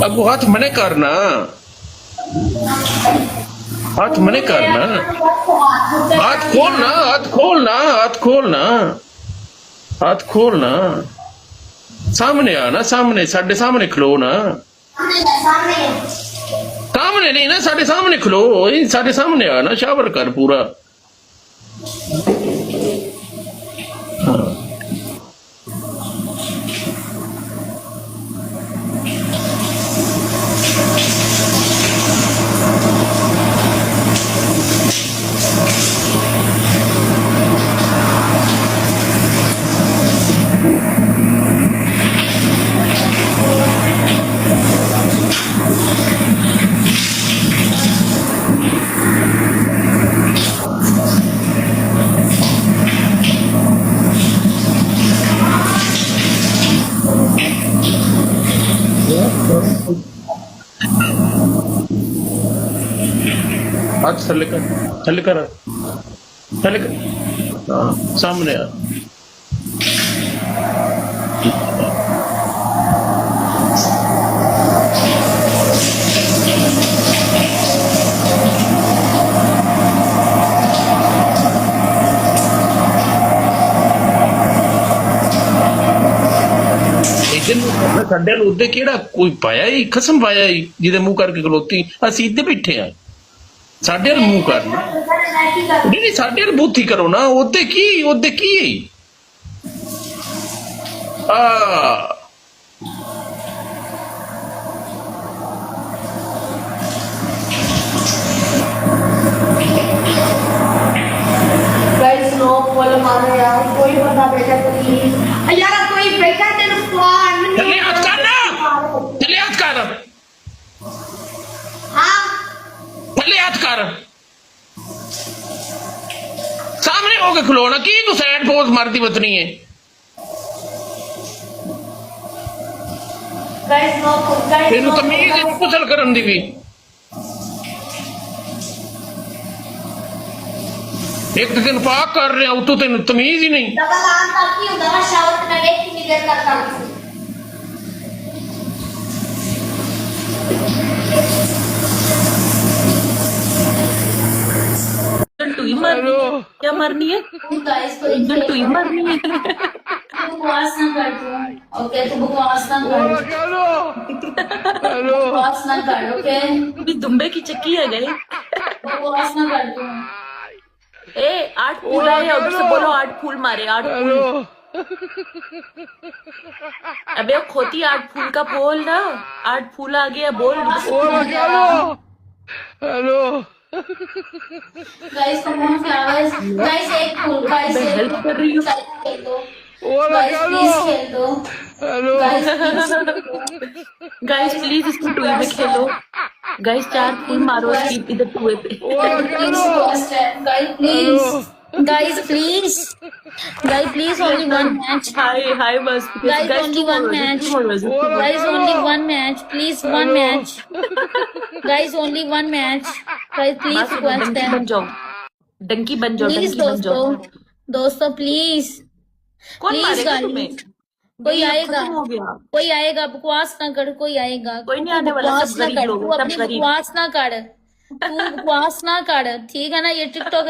अब वो हाथ मने करना, हाथ मने करना, हाथ खोलना, हाथ खोलना, हाथ खोलना, हाथ खोलना, सामने आना, सामने साढ़े सामने खलो ना, सामने नहीं ना, साढ़े सामने खलो, साढ़े सामने आना, शावर कर पूरा। हाथ थल्ले कर, थल्ले कर, थल्ले कर, हाँ सामने आ। ਸਾਡੇ ਨੂੰ ਉੱਤੇ ਕਿਹੜਾ ਕੋਈ ਪਾਇਆ ਹੀ ਖਸਮ ਪਾਇਆ ਹੀ ਜਿਹਦੇ ਮੂੰਹ ਕਰਕੇ ਖਲੋਤੀ ਅਸੀਂ ਇੱਥੇ ਬੈਠੇ ਆ ਸਾਡੇ ਵੱਲ ਮੂੰਹ ਕਰ ਨਹੀਂ ਨਹੀਂ ਸਾਡੇ ਵੱਲ ਬੂਥੀ ਕਰੋ ਨਾ ਉਹਦੇ ਕੀ ਆ गाइस नो बोल मारो यार कोई बंदा बैठा प्लीज यार कोई बैठा तेरे फोन थल्ले हाथ कर ना थल्ले हाथ कर हां थल्ले हाथ कर सामने होके खलोना की तू सैड पोज मारती बतनी है गाइस नो गाइस तेनू तमीज है कुचल करन दी भी एक तो तेन पाक कर रहे हो तो तेन तमीज ही नहीं डबल आन तक की होगा शावर करना देख कितनी देर तक करती टू ही मरनी है क्या मरनी है गाइस तो टू ही मरनी है बकवास ना कर तू ओके तू बकवास ना कर बकवास ना कर ओके भी दुम्बे की चक्की है गए बकवास ना कर तू ए 8 फूल आए उधर से बोलो 8 फूल मारे 8 फूल अबे वो खोती 8 फूल का बोल ना 8 फूल आ गया बोल hello guys come on flowers guys एक फूल गाइस मैं हेल्प कर रही हूँ खेल दो गाइस प्लीज खेल दो हेलो गाइस प्लीज इसको टू में खेलो गाइस 4 फूल मारो इसकी इधर टूए पे guys please only one match हाय बस guys only one match guys only one match please one match guys only one match guys please request them बन जाओ डंकी बन जाओ please दोस्तों please कौन please मारेगा गाली तुम्हें कोई आएगा हो गया कोई आएगा बकवास ना कर कोई आएगा कोई नहीं आने वाला बकवास सब ना गरीब कर लोग तू सब अपनी गरीब बकवास ना कर तू बकवास ना कर ठीक है ना ये टिकटॉक